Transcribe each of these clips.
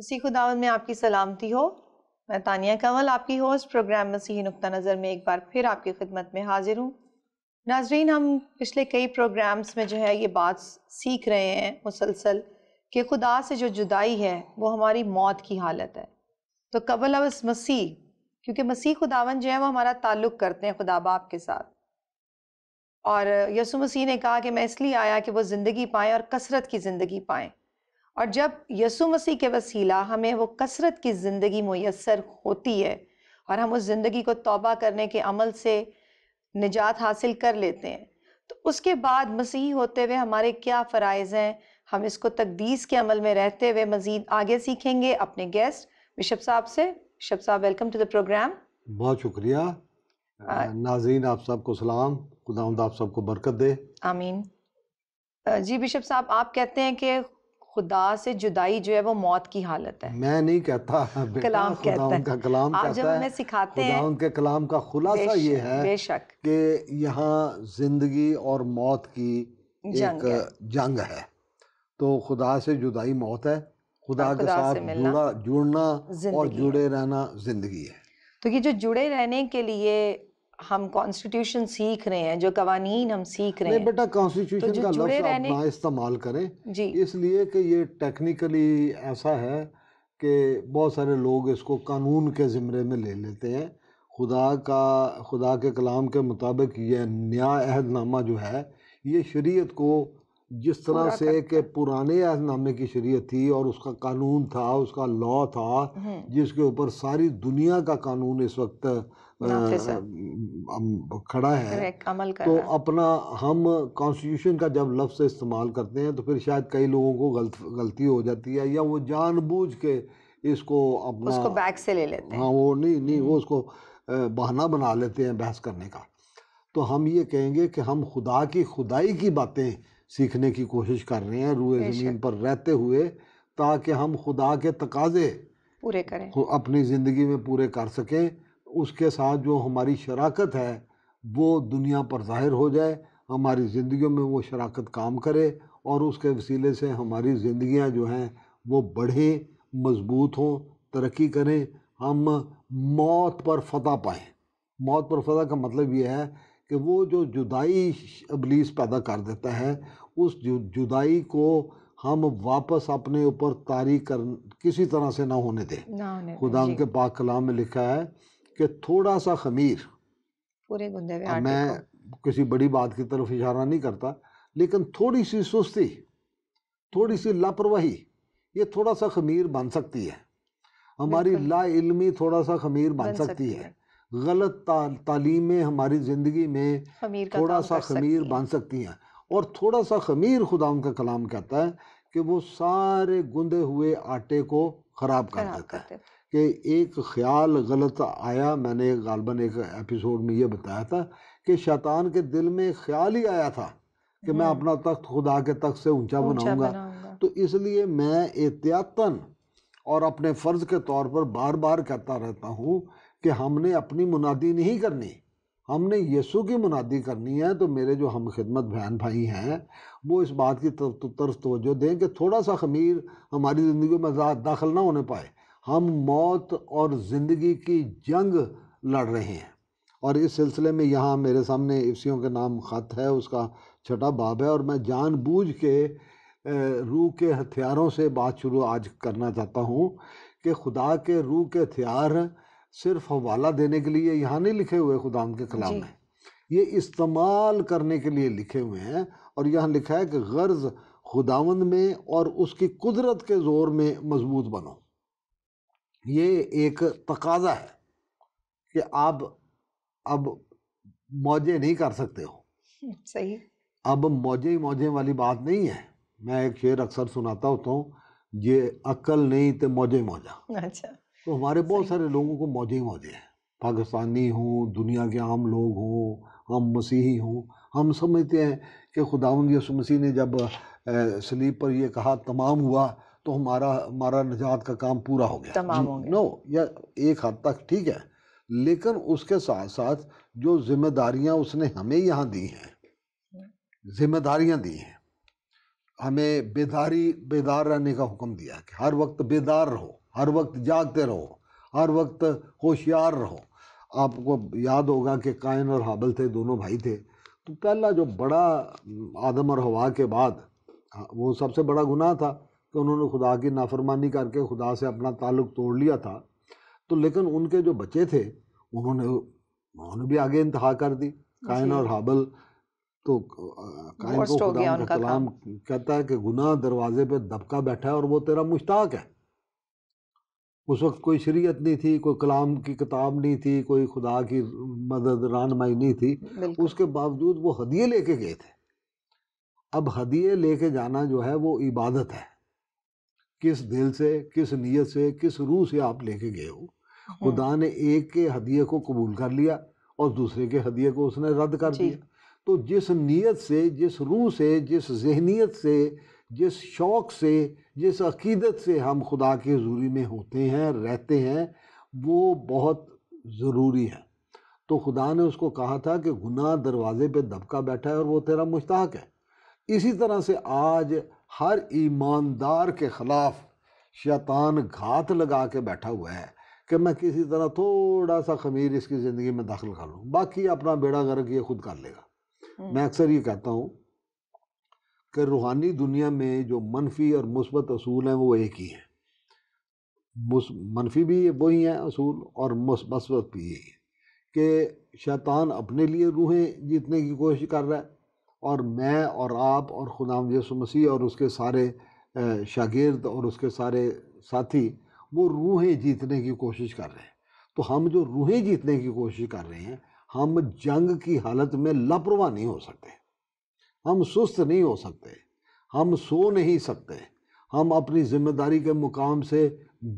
مسیح خداوند میں آپ کی سلامتی ہو۔ میں تانیہ کنول آپ کی ہوسٹ پروگرام مسیحی نقطہ نظر میں ایک بار پھر آپ کی خدمت میں حاضر ہوں۔ ناظرین، ہم پچھلے کئی پروگرامز میں یہ بات سیکھ رہے ہیں مسلسل کہ خدا سے جو جدائی ہے وہ ہماری موت کی حالت ہے۔ تو قبل از مسیح، کیونکہ مسیح خداوند وہ ہمارا تعلق کرتے ہیں خدا باپ کے ساتھ، اور یسوع مسیح نے کہا کہ میں اس لیے آیا کہ وہ زندگی پائیں اور کثرت کی زندگی پائیں۔ اور جب یسوع مسیح کے وسیلہ ہمیں وہ کثرت کی زندگی میسر ہوتی ہے اور ہم اس زندگی کو توبہ کرنے کے عمل سے نجات حاصل کر لیتے ہیں، تو اس کے بعد مسیحی ہوتے ہوئے ہمارے کیا فرائض ہیں، ہم اس کو تقدیس کے عمل میں رہتے ہوئے مزید آگے سیکھیں گے اپنے گیسٹ بشپ صاحب سے۔ بشپ صاحب، ویلکم ٹو دا پروگرام۔ بہت شکریہ۔ ناظرین آپ سب کو سلام، خداوند آپ سب کو برکت دے، آمین۔ جی بشپ صاحب، آپ کہتے ہیں کہ خدا سے جدائی جو ہے وہ موت کی حالت ہے۔ میں نہیں کہتا بیٹا، کلام خداوند کا کلام آپ جب کہتا ہمیں ہے۔ سکھاتے ہیں، خداوند کے کلام کا خلاصہ یہ ہے بے شک کہ یہاں زندگی اور موت کی ایک جنگ ہے۔ تو خدا سے جدائی موت ہے، خدا کے ساتھ جڑنا اور جڑے رہنا زندگی ہے۔ تو یہ جو جڑے رہنے کے لیے ہم کانسٹیٹیوشن سیکھ رہے ہیں، جو قوانین ہم سیکھ رہے ہیں، نہیں بیٹا، کانسٹیٹیوشن کا لفظ آپ نہ استعمال کریں، اس لیے کہ یہ ٹیکنیکلی ایسا ہے کہ بہت سارے لوگ اس کو قانون کے زمرے میں لے لیتے ہیں۔ خدا کے کلام کے مطابق یہ نیا عہد نامہ جو ہے یہ شریعت کو جس طرح سے کہ پرانے عہد نامے کی شریعت تھی اور اس کا قانون تھا، اس کا لا تھا، جس کے اوپر ساری دنیا کا قانون اس وقت کھڑا ہے، تو اپنا ہم کانسٹیٹیوشن کا جب لفظ استعمال کرتے ہیں تو پھر شاید کئی لوگوں کو غلطی ہو جاتی ہے، یا وہ جان بوجھ کے اس کو اپنا اس کو بیک سے لے لیتے ہیں۔ ہاں، وہ نہیں وہ اس کو بہانہ بنا لیتے ہیں بحث کرنے کا۔ تو ہم یہ کہیں گے کہ ہم خدا کی خدائی کی باتیں سیکھنے کی کوشش کر رہے ہیں روئے زمین پر رہتے ہوئے، تاکہ ہم خدا کے تقاضے پورے کریں، اپنی زندگی میں پورے کر سکیں۔ اس کے ساتھ جو ہماری شراکت ہے وہ دنیا پر ظاہر ہو جائے، ہماری زندگیوں میں وہ شراکت کام کرے، اور اس کے وسیلے سے ہماری زندگیاں جو ہیں وہ بڑھیں، مضبوط ہوں، ترقی کریں، ہم موت پر فتح پائیں۔ موت پر فتح کا مطلب یہ ہے کہ وہ جو جدائی ابلیس پیدا کر دیتا ہے، اس جدائی کو ہم واپس اپنے اوپر طاری کسی طرح سے نہ ہونے دیں۔ خدا ان کے پاک کلام میں لکھا ہے کہ تھوڑا سا خمیر، پورے گندے ہوئے آٹے کو، میں کسی بڑی بات کی طرف اشارہ نہیں کرتا، لیکن تھوڑی سی سستی، تھوڑی سی لاپرواہی، یہ تھوڑا سا خمیر بن سکتی ہے۔ ہماری لا علمی تھوڑا سا خمیر بن سکتی ہے، غلط تعلیمیں ہماری زندگی میں تھوڑا سا خمیر بن سکتی ہیں، اور تھوڑا سا خمیر خدا ان کا کلام کہتا ہے کہ وہ سارے گندے ہوئے آٹے کو خراب کر دیتا ہے۔ کہ ایک خیال غلط آیا، میں نے غالباً ایک ایپیسوڈ میں یہ بتایا تھا کہ شیطان کے دل میں ایک خیال ہی آیا تھا کہ میں اپنا تخت خدا کے تخت سے اونچا بناؤں گا، تو اس لیے میں احتیاطاً اور اپنے فرض کے طور پر بار بار کہتا رہتا ہوں کہ ہم نے اپنی منادی نہیں کرنی، ہم نے یسوع کی منادی کرنی ہے۔ تو میرے جو ہم خدمت بہن بھائی ہیں وہ اس بات کی طرف توجہ دیں کہ تھوڑا سا خمیر ہماری زندگیوں میں داخل نہ ہونے پائے۔ ہم موت اور زندگی کی جنگ لڑ رہے ہیں، اور اس سلسلے میں یہاں میرے سامنے افسیوں کے نام خط ہے، اس کا 6واں باب ہے، اور میں جان بوجھ کے روح کے ہتھیاروں سے بات شروع آج کرنا چاہتا ہوں کہ خدا کے روح کے ہتھیار صرف حوالہ دینے کے لیے یہاں نہیں لکھے ہوئے خدا کے کلام میں، یہ استعمال کرنے کے لیے لکھے ہوئے ہیں۔ اور یہاں لکھا ہے کہ غرض خداوند میں اور اس کی قدرت کے زور میں مضبوط بنو۔ یہ ایک تقاضا ہے کہ آپ اب موجیں نہیں کر سکتے ہو، صحیح، اب موجیں والی بات نہیں ہے۔ میں ایک شعر اکثر سناتا ہوتا ہوں، یہ عقل نہیں تے موجیں موجہ۔ اچھا، تو ہمارے بہت سارے لوگوں کو موجیں موجیں ہیں، پاکستانی ہوں، دنیا کے عام لوگ ہوں، ہم مسیحی ہوں، ہم سمجھتے ہیں کہ خداوند یسوع مسیح نے جب صلیب پر یہ کہا تمام ہوا تو ہمارا نجات کا کام پورا ہو گیا۔ تمام ہو گیا، نو، یا ایک حد تک ٹھیک ہے، لیکن اس کے ساتھ ساتھ جو ذمہ داریاں اس نے ہمیں یہاں دی ہیں، ذمہ داریاں دی ہیں، ہمیں بیدار رہنے کا حکم دیا کہ ہر وقت بیدار رہو، ہر وقت جاگتے رہو، ہر وقت ہوشیار رہو۔ آپ کو یاد ہوگا کہ قائن اور حابل تھے، دونوں بھائی تھے، تو پہلا جو بڑا آدم اور حوا کے بعد وہ سب سے بڑا گناہ تھا کہ انہوں نے خدا کی نافرمانی کر کے خدا سے اپنا تعلق توڑ لیا تھا۔ تو لیکن ان کے جو بچے تھے انہوں نے بھی آگے انتہا کر دی، قائن اور حابل۔ تو قائن کو خدا کا کلام کہتا ہے کہ گناہ دروازے پہ دبکا بیٹھا ہے اور وہ تیرا مشتاق ہے۔ اس وقت کوئی شریعت نہیں تھی، کوئی کلام کی کتاب نہیں تھی، کوئی خدا کی مدد رہنمائی نہیں تھی، اس کے باوجود وہ ہدیے لے کے گئے تھے۔ اب ہدیے لے کے جانا جو ہے وہ عبادت ہے، کس دل سے، کس نیت سے، کس روح سے آپ لے کے گئے ہو۔ خدا نے ایک کے ہدیے کو قبول کر لیا اور دوسرے کے ہدیے کو اس نے رد کر دیا۔ تو جس نیت سے، جس روح سے، جس ذہنیت سے، جس شوق سے، جس عقیدت سے ہم خدا کی حضوری میں ہوتے ہیں، رہتے ہیں، وہ بہت ضروری ہے۔ تو خدا نے اس کو کہا تھا کہ گناہ دروازے پہ دبکا بیٹھا ہے اور وہ تیرا مشتاق ہے۔ اسی طرح سے آج ہر ایماندار کے خلاف شیطان گھات لگا کے بیٹھا ہوا ہے کہ میں کسی طرح تھوڑا سا خمیر اس کی زندگی میں داخل کر لوں، باقی اپنا بیڑا غرق یہ خود کر لے گا۔ میں اکثر یہ کہتا ہوں کہ روحانی دنیا میں جو منفی اور مثبت اصول ہیں وہ ایک ہی ہیں۔ منفی بھی وہی ہیں اصول اور مثبت بھی یہی ہے کہ شیطان اپنے لیے روحیں جیتنے کی کوشش کر رہا ہے، اور میں اور آپ اور خداوند یسوع مسیح اور اس کے سارے شاگرد اور اس کے سارے ساتھی وہ روحیں جیتنے کی کوشش کر رہے ہیں۔ تو ہم جو روحیں جیتنے کی کوشش کر رہے ہیں، ہم جنگ کی حالت میں لاپرواہ نہیں ہو سکتے، ہم سست نہیں ہو سکتے، ہم سو نہیں سکتے، ہم اپنی ذمہ داری کے مقام سے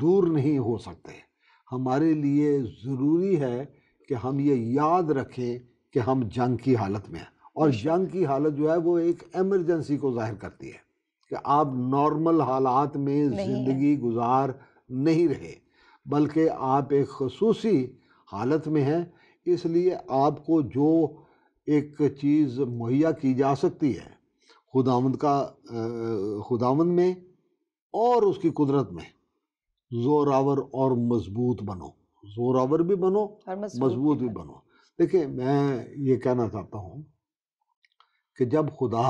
دور نہیں ہو سکتے۔ ہمارے لیے ضروری ہے کہ ہم یہ یاد رکھیں کہ ہم جنگ کی حالت میں ہیں، اور جنگ کی حالت جو ہے وہ ایک ایمرجنسی کو ظاہر کرتی ہے کہ آپ نارمل حالات میں زندگی گزار نہیں رہے، بلکہ آپ ایک خصوصی حالت میں ہیں۔ اس لیے آپ کو جو ایک چیز مہیا کی جا سکتی ہے خداوند میں اور اس کی قدرت میں، زوراور اور مضبوط بنو، زوراور بھی بنو اور مضبوط بھی بنو۔ دیکھیں، میں یہ کہنا چاہتا ہوں کہ جب خدا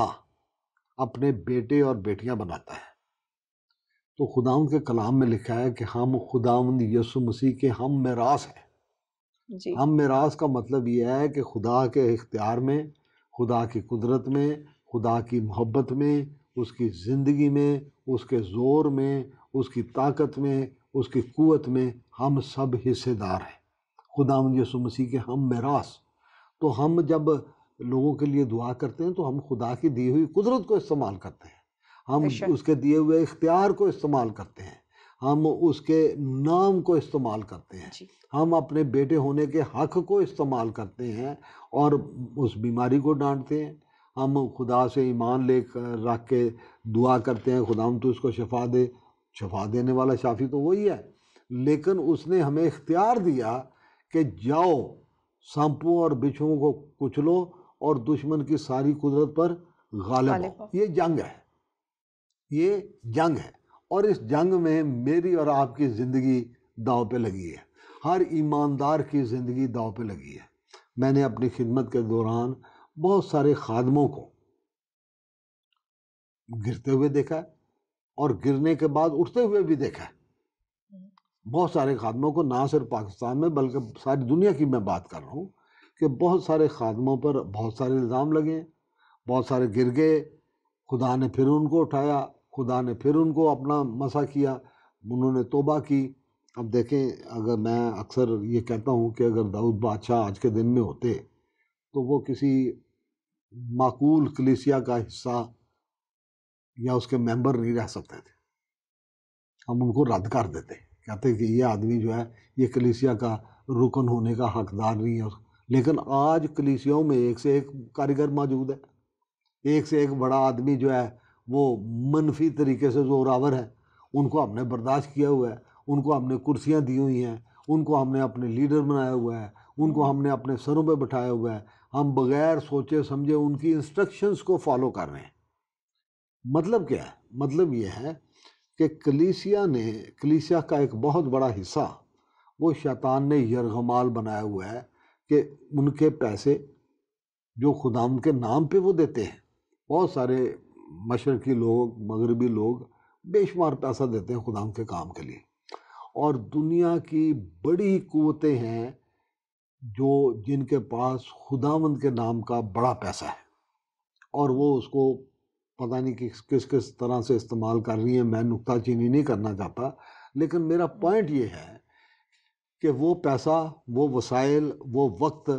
اپنے بیٹے اور بیٹیاں بناتا ہے تو خداوند کے کلام میں لکھا ہے کہ ہم خداوند یسوع مسیح کے ہم میراث ہیں۔ ہم میراث کا مطلب یہ ہے کہ خدا کے اختیار میں، خدا کی قدرت میں، خدا کی محبت میں، اس کی زندگی میں، اس کے زور میں، اس کی طاقت میں، اس کی قوت میں ہم سب حصے دار ہیں، خداوند یسوع مسیح کے ہم میراث۔ تو ہم جب لوگوں کے لیے دعا کرتے ہیں تو ہم خدا کی دی ہوئی قدرت کو استعمال کرتے ہیں، ہم اس کے دیے ہوئے اختیار کو استعمال کرتے ہیں، ہم اس کے نام کو استعمال کرتے ہیں، ہم اپنے بیٹے ہونے کے حق کو استعمال کرتے ہیں اور اس بیماری کو ڈانٹتے ہیں۔ ہم خدا سے ایمان لے کر رکھ کے دعا کرتے ہیں، خداوند تو اس کو شفا دے، شفا دینے والا شافی تو وہی ہے، لیکن اس نے ہمیں اختیار دیا کہ جاؤ سانپوں اور بچھوؤں کو کچلو اور دشمن کی ساری قدرت پر غالب ہو۔ یہ جنگ ہے، یہ جنگ ہے، اور اس جنگ میں میری اور آپ کی زندگی داؤ پہ لگی ہے، ہر ایماندار کی زندگی داؤ پہ لگی ہے۔ میں نے اپنی خدمت کے دوران بہت سارے خادموں کو گرتے ہوئے دیکھا ہے اور گرنے کے بعد اٹھتے ہوئے بھی دیکھا ہے۔ بہت سارے خادموں کو، نہ صرف پاکستان میں بلکہ ساری دنیا کی میں بات کر رہا ہوں، کہ بہت سارے خادموں پر بہت سارے الزام لگے، بہت سارے گر گئے، خدا نے پھر ان کو اٹھایا، خدا نے پھر ان کو اپنا مسح کیا، انہوں نے توبہ کی۔ اب دیکھیں، اگر میں اکثر یہ کہتا ہوں کہ اگر داؤد بادشاہ آج کے دن میں ہوتے تو وہ کسی معقول کلیسیا کا حصہ یا اس کے ممبر نہیں رہ سکتے تھے، ہم ان کو رد کر دیتے، کہتے کہ یہ آدمی جو ہے یہ کلیسیا کا رکن ہونے کا حقدار نہیں ہے۔ لیکن آج کلیسیوں میں ایک سے ایک کاریگر موجود ہے، ایک سے ایک بڑا آدمی جو ہے وہ منفی طریقے سے زوراور ہے، ان کو ہم نے برداشت کیا ہوا ہے، ان کو ہم نے کرسیاں دی ہوئی ہیں، ان کو ہم نے اپنے لیڈر بنایا ہوا ہے، ان کو ہم نے اپنے سروں پہ بٹھایا ہوا ہے، ہم بغیر سوچے سمجھے ان کی انسٹرکشنز کو فالو کر رہے ہیں۔ مطلب کیا ہے؟ مطلب یہ ہے کہ کلیسیا کا ایک بہت بڑا حصہ وہ شیطان نے یرغمال بنایا ہوا ہے کہ ان کے پیسے جو خداوند کے نام پہ وہ دیتے ہیں، بہت سارے مشرقی لوگ، مغربی لوگ بے شمار پیسہ دیتے ہیں خداوند کے کام کے لیے، اور دنیا کی بڑی قوتیں ہیں جن کے پاس خداوند کے نام کا بڑا پیسہ ہے، اور وہ اس کو پتہ نہیں کس طرح سے استعمال کر رہی ہیں۔ میں نکتہ چینی نہیں کرنا چاہتا، لیکن میرا پوائنٹ یہ ہے کہ وہ پیسہ، وہ وسائل، وہ وقت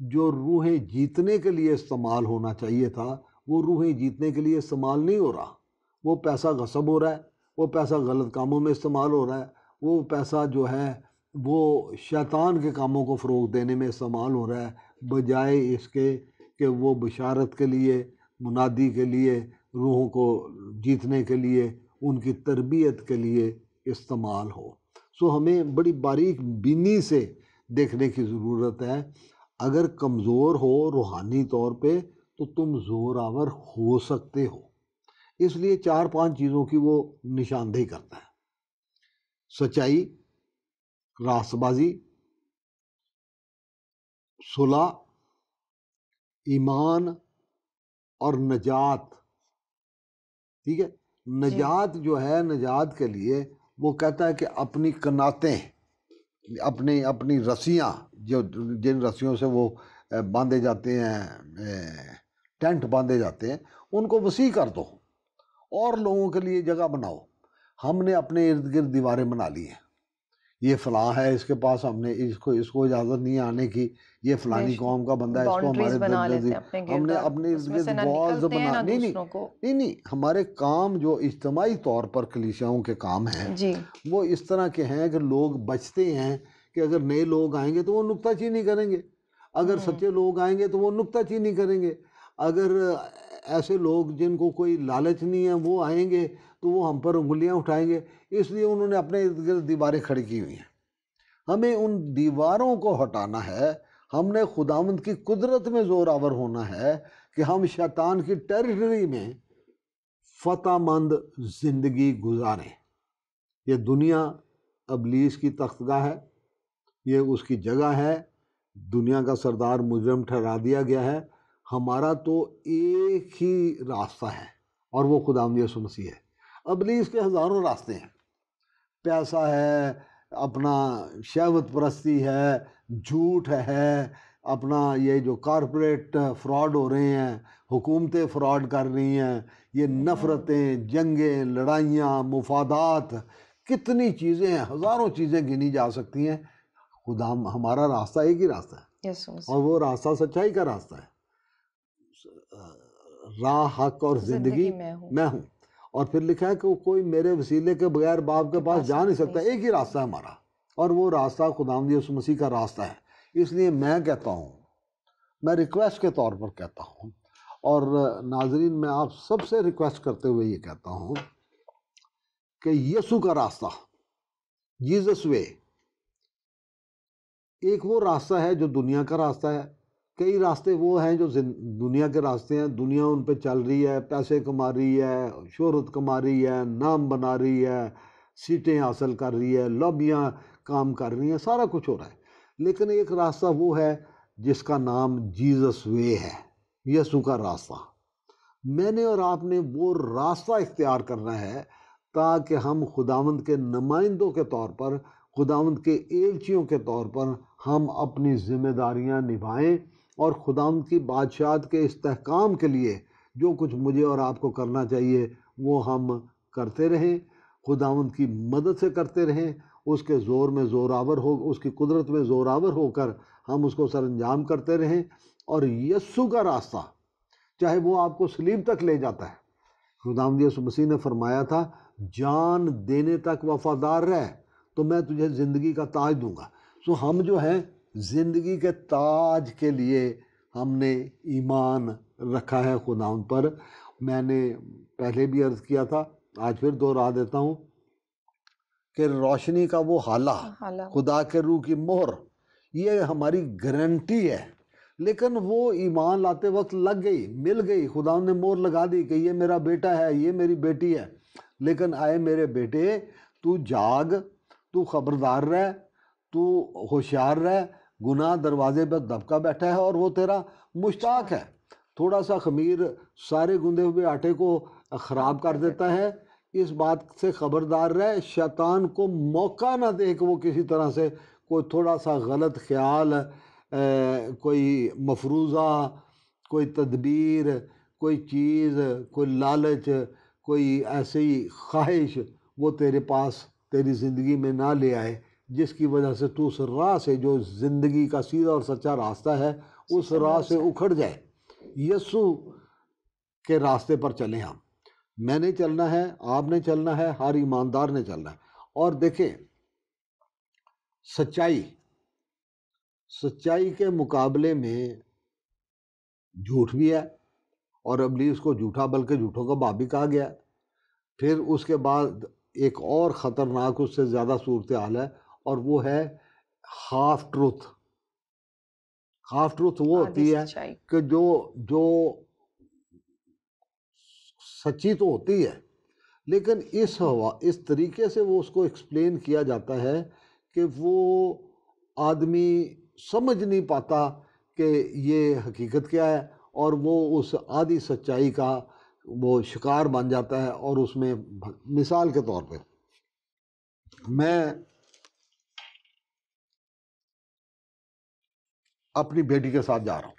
جو روحیں جیتنے کے لیے استعمال ہونا چاہیے تھا، وہ روحیں جیتنے کے لیے استعمال نہیں ہو رہا۔ وہ پیسہ غصب ہو رہا ہے، وہ پیسہ غلط کاموں میں استعمال ہو رہا ہے، وہ پیسہ جو ہے وہ شیطان کے کاموں کو فروغ دینے میں استعمال ہو رہا ہے، بجائے اس کے کہ وہ بشارت کے لیے، منادی کے لیے، روحوں کو جیتنے کے لیے، ان کی تربیت کے لیے استعمال ہو۔ سو ہمیں بڑی باریک بینی سے دیکھنے کی ضرورت ہے۔ اگر کمزور ہو روحانی طور پہ تو تم زور آور ہو سکتے ہو۔ اس لیے 4-5 چیزوں کی وہ نشاندہی کرتا ہے: سچائی، راست بازی، صلح، ایمان اور نجات۔ ٹھیک ہے، نجات جو ہے، نجات کے لیے وہ کہتا ہے کہ اپنی قناتیں، اپنی رسیاں، جن رسیوں سے وہ باندھے جاتے ہیں، ٹینٹ باندھے جاتے ہیں، ان کو وسیع کر دو اور لوگوں کے لیے جگہ بناؤ۔ ہم نے اپنے ارد گرد دیواریں بنا لی ہیں، یہ فلاں ہے اس کے پاس، ہم نے اس کو اجازت نہیں آنے کی، یہ فلانی قوم کا بندہ ہے، اس کو ہمارے ہم نے اپنے ارد گرد والز بنا، نہیں، ہمارے کام جو اجتماعی طور پر کلیسیاؤں کے کام ہیں وہ اس طرح کے ہیں کہ لوگ بچتے ہیں کہ اگر نئے لوگ آئیں گے تو وہ نکتہ چینی کریں گے، اگر سچے لوگ آئیں گے تو وہ نکتہ چینی کریں گے، اگر ایسے لوگ جن کو کوئی لالچ نہیں ہے وہ آئیں گے تو وہ ہم پر انگلیاں اٹھائیں گے۔ اس لیے انہوں نے اپنے ارد گرد دیواریں کھڑی کی ہوئی ہیں۔ ہمیں ان دیواروں کو ہٹانا ہے، ہم نے خداوند کی قدرت میں زور آور ہونا ہے کہ ہم شیطان کی ٹیریٹری میں فتح مند زندگی گزاریں۔ یہ دنیا ابلیس کی تختگاہ ہے، یہ اس کی جگہ ہے، دنیا کا سردار مجرم ٹھہرا دیا گیا ہے۔ ہمارا تو ایک ہی راستہ ہے اور وہ خداوند یسوع مسیح ہے۔ ابلیس کے ہزاروں راستے ہیں، پیسہ ہے، اپنا شہوت پرستی ہے، جھوٹ ہے، اپنا یہ جو کارپوریٹ فراڈ ہو رہے ہیں، حکومتیں فراڈ کر رہی ہیں، یہ نفرتیں، جنگیں، لڑائیاں، مفادات، کتنی چیزیں ہیں، ہزاروں چیزیں گنی جا سکتی ہیں۔ خدا ہمارا راستہ ایک ہی راستہ ہے، اور وہ راستہ سچائی کا راستہ ہے۔ راہ، حق اور زندگی میں ہوں، اور پھر لکھا ہے کہ کوئی میرے وسیلے کے بغیر باپ کے پاس جا نہیں سکتا۔ ایک ہی راستہ ہے ہمارا، اور وہ راستہ خداوند یسوع مسیح کا راستہ ہے۔ اس لیے میں کہتا ہوں، میں ریکویسٹ کے طور پر کہتا ہوں، اور ناظرین میں آپ سب سے ریکویسٹ کرتے ہوئے یہ کہتا ہوں کہ یسوع کا راستہ، جیزس وے، ایک وہ راستہ ہے جو دنیا کا راستہ ہے۔ کئی راستے وہ ہیں جو دنیا کے راستے ہیں، دنیا ان پہ چل رہی ہے، پیسے کما رہی ہے، شہرت کما رہی ہے، نام بنا رہی ہے، سیٹیں حاصل کر رہی ہے، لابیاں کام کر رہی ہیں، سارا کچھ ہو رہا ہے۔ لیکن ایک راستہ وہ ہے جس کا نام جیزس وے ہے، یسوع کا راستہ۔ میں نے اور آپ نے وہ راستہ اختیار کرنا ہے تاکہ ہم خداوند کے نمائندوں کے طور پر، خداوند کے ایلچیوں کے طور پر ہم اپنی ذمہ داریاں نبھائیں، اور خداوند کی بادشاہت کے استحکام کے لیے جو کچھ مجھے اور آپ کو کرنا چاہیے وہ ہم کرتے رہیں، خداوند کی مدد سے کرتے رہیں، اس کے زور میں زور آور ہو، اس کی قدرت میں زور آور ہو کر ہم اس کو سر انجام کرتے رہیں۔ اور یسوع کا راستہ، چاہے وہ آپ کو صلیب تک لے جاتا ہے، خداوند یسوع مسیح نے فرمایا تھا جان دینے تک وفادار رہ تو میں تجھے زندگی کا تاج دوں گا۔ سو ہم جو ہیں زندگی کے تاج کے لیے ہم نے ایمان رکھا ہے خداوند پر۔ میں نے پہلے بھی عرض کیا تھا، آج پھر دوہرا دیتا ہوں کہ روشنی کا وہ حالہ، خدا کے روح کی مہر، یہ ہماری گارنٹی ہے لیکن وہ ایمان لاتے وقت لگ گئی، مل گئی، خدا نے مور لگا دی کہ یہ میرا بیٹا ہے، یہ میری بیٹی ہے۔ لیکن آئے میرے بیٹے، تو جاگ، تو خبردار رہ، تو ہوشیار رہ، گناہ دروازے پہ دبکا بیٹھا ہے اور وہ تیرا مشتاق ہے۔ تھوڑا سا خمیر سارے گندے ہوئے آٹے کو خراب کر دیتا ہے، اس بات سے خبردار رہ، شیطان کو موقع نہ دے کہ وہ کسی طرح سے کوئی تھوڑا سا غلط خیال، کوئی مفروضہ، کوئی تدبیر، کوئی چیز، کوئی لالچ، کوئی ایسی خواہش وہ تیرے پاس تیری زندگی میں نہ لے آئے، جس کی وجہ سے تو اس راہ سے جو زندگی کا سیدھا اور سچا راستہ ہے اس راہ سے اکھڑ جائے۔ یسوع کے راستے پر چلیں ہم، میں نے چلنا ہے، آپ نے چلنا ہے، ہر ایماندار نے چلنا ہے۔ اور دیکھیں، سچائی کے مقابلے میں جھوٹ بھی ہے، اور ابلیس کو جھوٹا بلکہ جھوٹوں کا باپ بھی کہا گیا ہے۔ پھر اس کے بعد ایک اور خطرناک اس سے زیادہ صورتحال ہے، اور وہ ہے ہاف ٹروتھ۔ ہاف ٹروتھ وہ ہوتی ہے کہ جو سچی تو ہوتی ہے، لیکن اس طریقے سے وہ اس کو ایکسپلین کیا جاتا ہے کہ وہ آدمی سمجھ نہیں پاتا کہ یہ حقیقت کیا ہے، اور وہ اس آدھی سچائی کا وہ شکار بن جاتا ہے۔ اور اس میں مثال کے طور پہ میں اپنی بیٹی کے ساتھ جا رہا ہوں،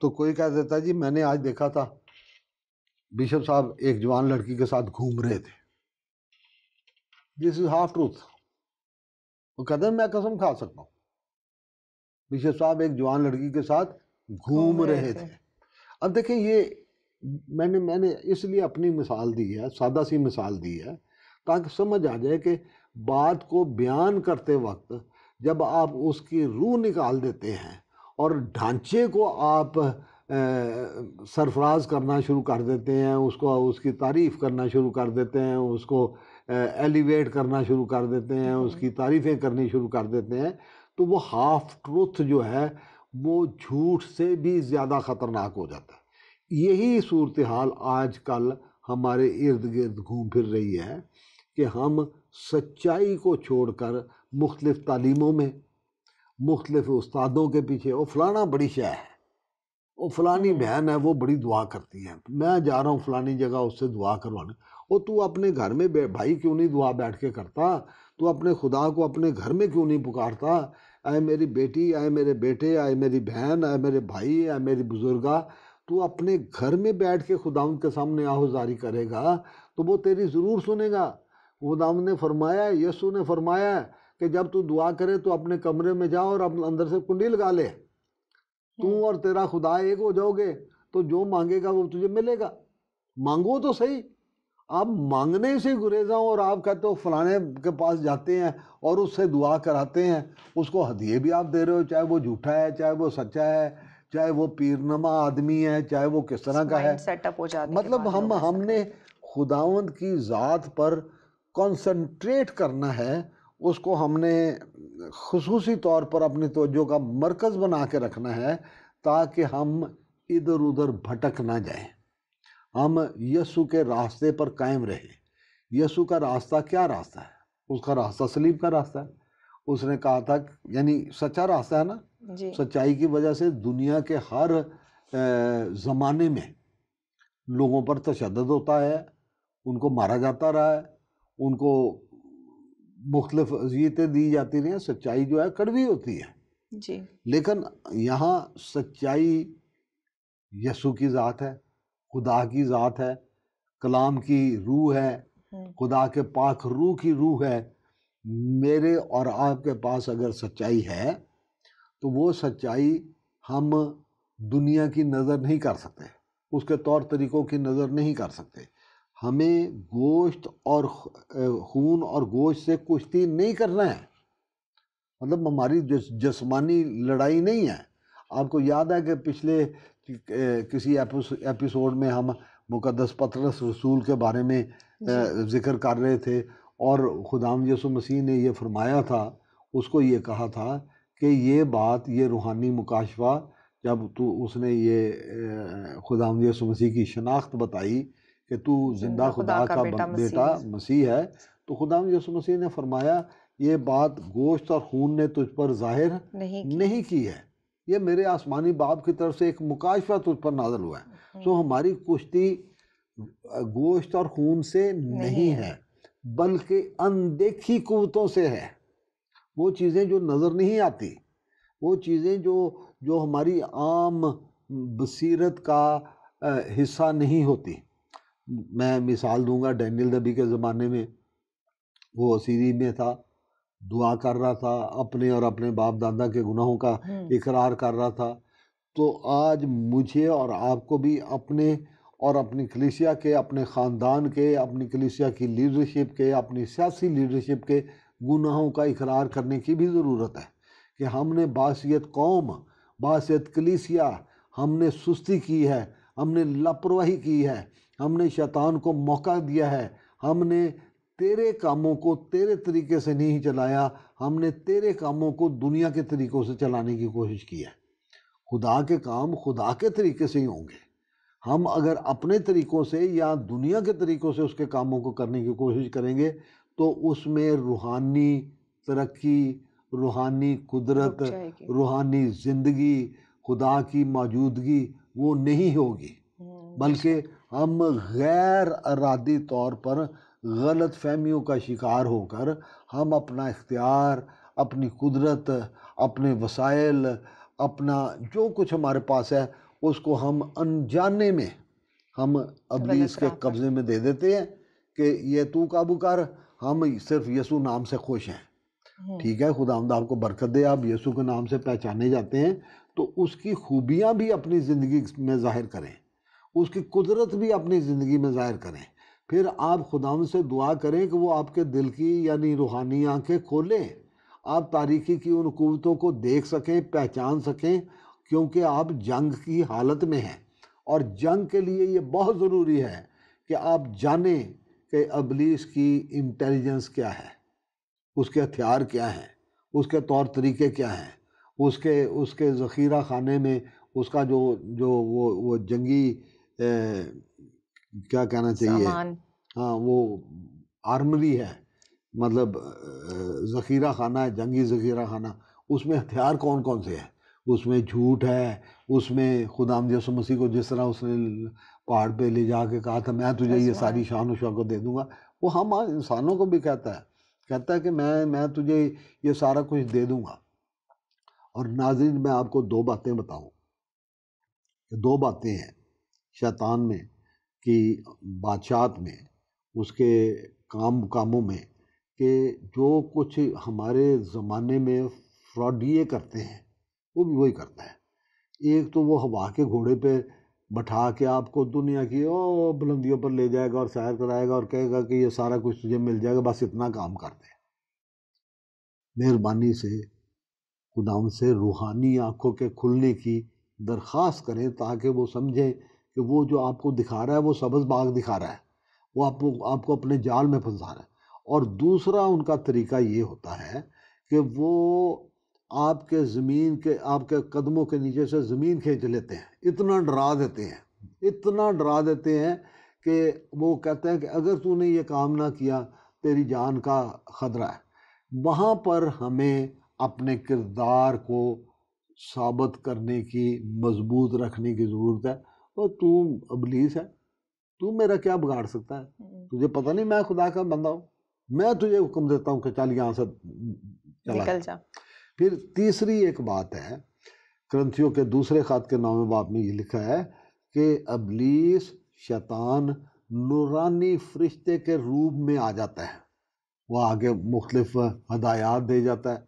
تو کوئی کہہ دیتا ہے جی میں نے آج دیکھا تھا بشپ صاحب ایک جوان لڑکی کے ساتھ گھوم رہے تھے۔ دس از ہاف ٹروتھ۔ وہ کہتے ہیں میں قسم کھا سکتا ہوں بشپ صاحب ایک جوان لڑکی کے ساتھ گھوم رہے تھے۔ اب دیکھیں، یہ میں نے اس لیے اپنی مثال دی ہے، سادہ سی مثال دی ہے، تاکہ سمجھ آ جائے کہ بات کو بیان کرتے وقت جب آپ اس کی روح نکال دیتے ہیں اور ڈھانچے کو آپ سرفراز کرنا شروع کر دیتے ہیں، اس کی تعریف کرنا شروع کر دیتے ہیں، اس کو ایلیویٹ کرنا شروع کر دیتے ہیں، اس کی تعریفیں کرنی شروع کر دیتے ہیں، تو وہ ہاف ٹروتھ جو ہے وہ جھوٹ سے بھی زیادہ خطرناک ہو جاتا ہے۔ یہی صورتحال آج کل ہمارے ارد گرد گھوم پھر رہی ہے کہ ہم سچائی کو چھوڑ کر مختلف تعلیموں میں، مختلف استادوں کے پیچھے، وہ فلانا بڑی شے ہے، وہ فلانی بہن ہے، وہ بڑی دعا کرتی ہے، میں جا رہا ہوں فلانی جگہ اس سے دعا کروانے۔ اور تو اپنے گھر میں بھائی کیوں نہیں دعا بیٹھ کے کرتا؟ تو اپنے خدا کو اپنے گھر میں کیوں نہیں پکارتا؟ اے میری بیٹی، اے میرے بیٹے، اے میری بہن، اے میرے بھائی، اے میری بزرگا، تو اپنے گھر میں بیٹھ کے خداوند کے سامنے آہوزاری کرے گا تو وہ تیری ضرور سنے گا۔ خداوند نے فرمایا ہے، یسوع نے فرمایا ہے کہ جب تو دعا کرے تو اپنے کمرے میں جا اور اندر سے کنڈی لگا لے، تو اور تیرا خدا ایک ہو جاؤ گے، تو جو مانگے گا وہ تجھے ملے گا۔ مانگو تو صحیح۔ آپ مانگنے سے گریزاں اور آپ کہتے ہو فلانے کے پاس جاتے ہیں اور اس سے دعا کراتے ہیں، اس کو ہدیے بھی آپ دے رہے ہو، چاہے وہ جھوٹا ہے، چاہے وہ سچا ہے، چاہے وہ پیرنما آدمی ہے، چاہے وہ کس طرح کا ہے۔ مطلب ہم نے خداوند کی ذات پر کنسنٹریٹ کرنا ہے، اس کو ہم نے خصوصی طور پر اپنی توجہ کا مرکز بنا کے رکھنا ہے، تاکہ ہم ادھر ادھر بھٹک نہ جائیں، ہم یسوع کے راستے پر قائم رہیں۔ یسوع کا راستہ کیا راستہ ہے؟ اس کا راستہ صلیب کا راستہ ہے۔ اس نے کہا تھا، یعنی سچا راستہ ہے نا، سچائی کی وجہ سے دنیا کے ہر زمانے میں لوگوں پر تشدد ہوتا ہے، ان کو مارا جاتا رہا ہے، ان کو مختلف اذیتیں دی جاتی رہی ہیں۔ سچائی جو ہے کڑوی ہوتی ہے جی، لیکن یہاں سچائی یسوع کی ذات ہے، خدا کی ذات ہے، کلام کی روح ہے، خدا کے پاک روح کی روح ہے۔ میرے اور آپ کے پاس اگر سچائی ہے تو وہ سچائی ہم دنیا کی نظر نہیں کر سکتے، اس کے طور طریقوں کی نظر نہیں کر سکتے۔ ہمیں گوشت اور خون اور گوشت سے کشتی نہیں کرنا ہے، مطلب ہماری جسمانی لڑائی نہیں ہے۔ آپ کو یاد ہے کہ پچھلے کسی ایپیسوڈ میں ہم مقدس پطرس رسول کے بارے میں ذکر کر رہے تھے، اور خداوند یسوع مسیح نے یہ فرمایا تھا، اس کو یہ کہا تھا کہ یہ بات، یہ روحانی مکاشفہ جب اس نے یہ خداوند یسوع مسیح کی شناخت بتائی کہ تو زندہ خدا کا بیٹا مسیح ہے، تو خداوند یسوع مسیح نے فرمایا یہ بات گوشت اور خون نے تجھ پر ظاہر نہیں کی ہے، یہ میرے آسمانی باپ کی طرف سے ایک مکاشفہ تجھ پر نازل ہوا ہے۔ سو ہماری کشتی گوشت اور خون سے نہیں ہے، بلکہ اندیکھی قوتوں سے ہے۔ وہ چیزیں جو نظر نہیں آتی، وہ چیزیں جو ہماری عام بصیرت کا حصہ نہیں ہوتی۔ میں مثال دوں گا، ڈینیل نبی کے زمانے میں وہ اسیری میں تھا، دعا کر رہا تھا، اپنے اور اپنے باپ دادا کے گناہوں کا اقرار کر رہا تھا۔ تو آج مجھے اور آپ کو بھی اپنے اور اپنی کلیسیا کے، اپنے خاندان کے، اپنی کلیسیا کی لیڈرشپ کے، اپنی سیاسی لیڈرشپ کے گناہوں کا اقرار کرنے کی بھی ضرورت ہے کہ ہم نے بحیثیت قوم، بحیثیت کلیسیا، ہم نے سستی کی ہے، ہم نے لاپرواہی کی ہے، ہم نے شیطان کو موقع دیا ہے، ہم نے تیرے کاموں کو تیرے طریقے سے نہیں چلایا، ہم نے تیرے کاموں کو دنیا کے طریقوں سے چلانے کی کوشش کی ہے۔ خدا کے کام خدا کے طریقے سے ہی ہوں گے۔ ہم اگر اپنے طریقوں سے یا دنیا کے طریقوں سے اس کے کاموں کو کرنے کی کوشش کریں گے تو اس میں روحانی ترقی، روحانی قدرت، روحانی زندگی، خدا کی موجودگی وہ نہیں ہوگی، بلکہ ہم غیر ارادی طور پر غلط فہمیوں کا شکار ہو کر ہم اپنا اختیار، اپنی قدرت، اپنے وسائل، اپنا جو کچھ ہمارے پاس ہے اس کو ہم انجانے میں ہم ابلیس کے قبضے میں دے دیتے ہیں کہ یہ تو قابو کر، ہم صرف یسوع نام سے خوش ہیں۔ ٹھیک ہے، خداوند آپ کو برکت دے، آپ یسوع کے نام سے پہچانے جاتے ہیں تو اس کی خوبیاں بھی اپنی زندگی میں ظاہر کریں، اس کی قدرت بھی اپنی زندگی میں ظاہر کریں۔ پھر آپ خداوند سے دعا کریں کہ وہ آپ کے دل کی یعنی روحانی آنکھیں کھولیں، آپ تاریکی کی ان قوتوں کو دیکھ سکیں، پہچان سکیں، کیونکہ آپ جنگ کی حالت میں ہیں، اور جنگ کے لیے یہ بہت ضروری ہے کہ آپ جانیں کہ ابلیس کی انٹیلیجنس کیا ہے، اس کے ہتھیار کیا ہیں، اس کے طور طریقے کیا ہیں، اس کے ذخیرہ خانے میں اس کا جو وہ جنگی کیا کہنا چاہیے، ہاں وہ آرمری ہے، مطلب ذخیرہ خانہ ہے، جنگی ذخیرہ خانہ، اس میں ہتھیار کون کون سے ہیں؟ اس میں جھوٹ ہے، اس میں خداوند یسوع مسیح کو جس طرح اس نے پہاڑ پہ لے جا کے کہا تھا میں تجھے یہ ساری شان و شوکت دے دوں گا، وہ ہم انسانوں کو بھی کہتا ہے کہ میں تجھے یہ سارا کچھ دے دوں گا۔ اور ناظرین میں آپ کو دو باتیں بتاؤں، دو باتیں ہیں شیطان میں کی بادشاہت میں، اس کے کاموں میں، کہ جو کچھ ہمارے زمانے میں فراڈیے کرتے ہیں وہ بھی وہی کرتا ہے۔ ایک تو وہ ہوا کے گھوڑے پہ بٹھا کے آپ کو دنیا کی بلندیوں پر لے جائے گا اور سیر کرائے گا اور کہے گا کہ یہ سارا کچھ تجھے مل جائے گا، بس اتنا کام کر دے۔ مہربانی سے خداوند سے روحانی آنکھوں کے کھلنے کی درخواست کریں تاکہ وہ سمجھیں کہ وہ جو آپ کو دکھا رہا ہے وہ سبز باغ دکھا رہا ہے، وہ آپ کو اپنے جال میں پھنسا رہا ہے۔ اور دوسرا ان کا طریقہ یہ ہوتا ہے کہ وہ آپ کے قدموں کے نیچے سے زمین کھینچ لیتے ہیں، اتنا ڈرا دیتے ہیں کہ وہ کہتے ہیں کہ اگر تو نے یہ کام نہ کیا تیری جان کا خطرہ ہے۔ وہاں پر ہمیں اپنے کردار کو ثابت کرنے کی، مضبوط رکھنے کی ضرورت ہے۔ اور تو ابلیس ہے، تو میرا کیا بگاڑ سکتا ہے؟ تجھے پتہ نہیں میں خدا کا بندہ ہوں؟ میں تجھے حکم دیتا ہوں کہ چل یہاں سے نکل جا۔ پھر تیسری ایک بات ہے، کرنتھیوں کے دوسرے خط کے 9ویں باب میں یہ لکھا ہے کہ ابلیس، شیطان نورانی فرشتے کے روپ میں آ جاتا ہے، وہ آگے مختلف ہدایات دے جاتا ہے۔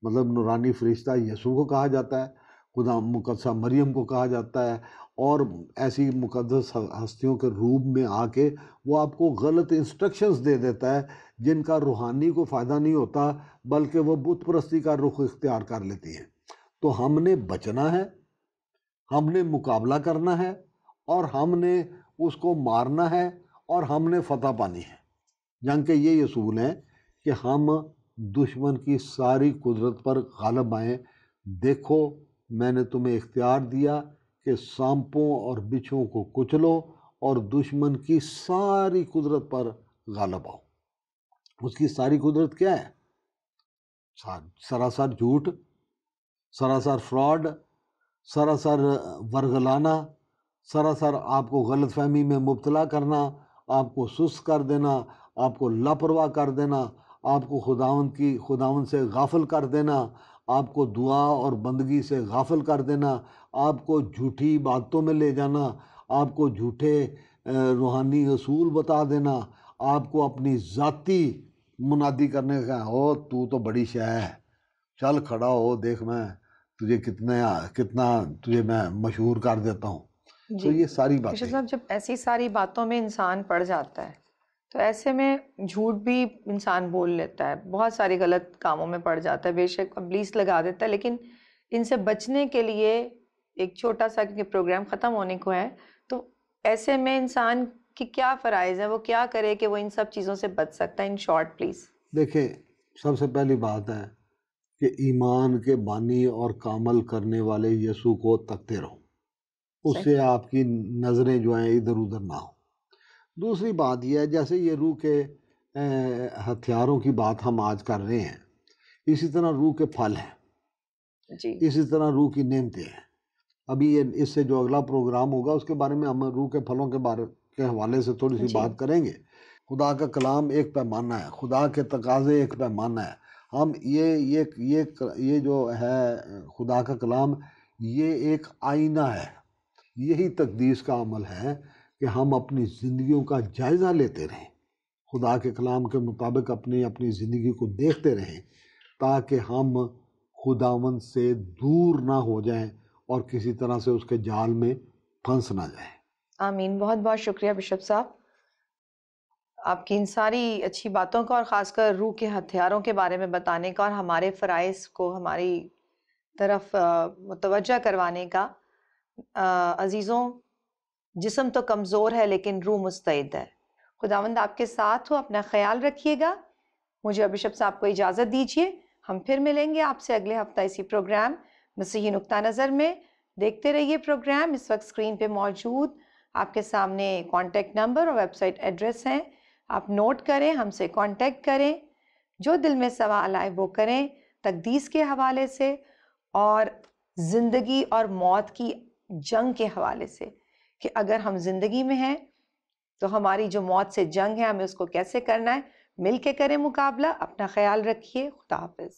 مطلب نورانی فرشتہ یسوع کو کہا جاتا ہے، خدا مقدسہ مریم کو کہا جاتا ہے، اور ایسی مقدس ہستیوں کے روپ میں آ کے وہ آپ کو غلط انسٹرکشنز دے دیتا ہے جن کا روحانی کو فائدہ نہیں ہوتا، بلکہ وہ بت پرستی کا رخ اختیار کر لیتی ہیں۔ تو ہم نے بچنا ہے، ہم نے مقابلہ کرنا ہے، اور ہم نے اس کو مارنا ہے، اور ہم نے فتح پانی ہے۔ جنگ کے یہ اصول ہیں کہ ہم دشمن کی ساری قدرت پر غالب آئیں۔ دیکھو میں نے تمہیں اختیار دیا کہ سانپوں اور بچھوؤں کو کچلو اور دشمن کی ساری قدرت پر غالب آؤ۔ اس کی ساری قدرت کیا ہے؟ سراسر جھوٹ، سراسر فراڈ، سراسر ورگلانا، سراسر آپ کو غلط فہمی میں مبتلا کرنا، آپ کو سست کر دینا، آپ کو لاپرواہ کر دینا، آپ کو خداوند سے غافل کر دینا، آپ کو دعا اور بندگی سے غافل کر دینا، آپ کو جھوٹی باتوں میں لے جانا، آپ کو جھوٹے روحانی اصول بتا دینا، آپ کو اپنی ذاتی منادی کرنے کا ہو تو بڑی شے ہے، چل کھڑا ہو دیکھ میں تجھے کتنا تجھے میں مشہور کر دیتا ہوں۔ تو یہ ساری باتیں بشپ صاحب جب ایسی ساری باتوں میں انسان پڑ جاتا ہے تو ایسے میں جھوٹ بھی انسان بول لیتا ہے، بہت ساری غلط کاموں میں پڑ جاتا ہے، بے شک ابلیس لگا دیتا ہے، لیکن ان سے بچنے کے لیے ایک چھوٹا سا، کیونکہ پروگرام ختم ہونے کو ہے، تو ایسے میں انسان کی کیا فرائض ہے، وہ کیا کرے کہ وہ ان سب چیزوں سے بچ سکتا ہے؟ In short please. دیکھیں، سب سے پہلی بات ہے کہ ایمان کے بانی اور کامل کرنے والے یسوع کو تکتے رہو، اس سے آپ کی نظریں جو ہیں ادھر ادھر نہ ہوں۔ دوسری بات یہ ہے، جیسے یہ روح کے ہتھیاروں کی بات ہم آج کر رہے ہیں، اسی طرح روح کے پھل ہیں، اسی طرح روح کی نعمتیں ہیں۔ ابھی اس سے جو اگلا پروگرام ہوگا اس کے بارے میں ہم روح کے پھلوں کے حوالے سے تھوڑی سی بات کریں گے۔ خدا کا کلام ایک پیمانہ ہے، خدا کے تقاضے ایک پیمانہ ہے۔ ہم یہ جو ہے خدا کا کلام، یہ ایک آئینہ ہے، یہی تقدیس کا عمل ہے کہ ہم اپنی زندگیوں کا جائزہ لیتے رہیں، خدا کے کلام کے مطابق اپنی زندگی کو دیکھتے رہیں، تاکہ ہم خداوند سے دور نہ ہو جائیں اور کسی طرح سے اس کے جال میں پھنس نہ جائیں۔ آمین۔ بہت بہت شکریہ بشپ صاحب، آپ کی ان ساری اچھی باتوں کا اور خاص کر روح کے ہتھیاروں کے بارے میں بتانے کا اور ہمارے فرائض کو ہماری طرف متوجہ کروانے کا۔ عزیزوں، جسم تو کمزور ہے لیکن روح مستعد ہے۔ خداوند آپ کے ساتھ ہو، اپنا خیال رکھیے گا۔ مجھے اور بشپ صاحب کو اجازت دیجیے، ہم پھر ملیں گے آپ سے اگلے ہفتہ اسی پروگرام مسیحی نقطہ نظر میں۔ دیکھتے رہیے پروگرام۔ اس وقت اسکرین پہ موجود آپ کے سامنے کانٹیکٹ نمبر اور ویب سائٹ ایڈریس ہیں، آپ نوٹ کریں، ہم سے کانٹیکٹ کریں، جو دل میں سوال آئے وہ کریں تقدیس کے حوالے سے اور زندگی اور موت کی جنگ کے حوالے سے، کہ اگر ہم زندگی میں ہیں تو ہماری جو موت سے جنگ ہے ہمیں اس کو کیسے کرنا ہے، مل کے کریں مقابلہ۔ اپنا خیال رکھیے، خدا حافظ۔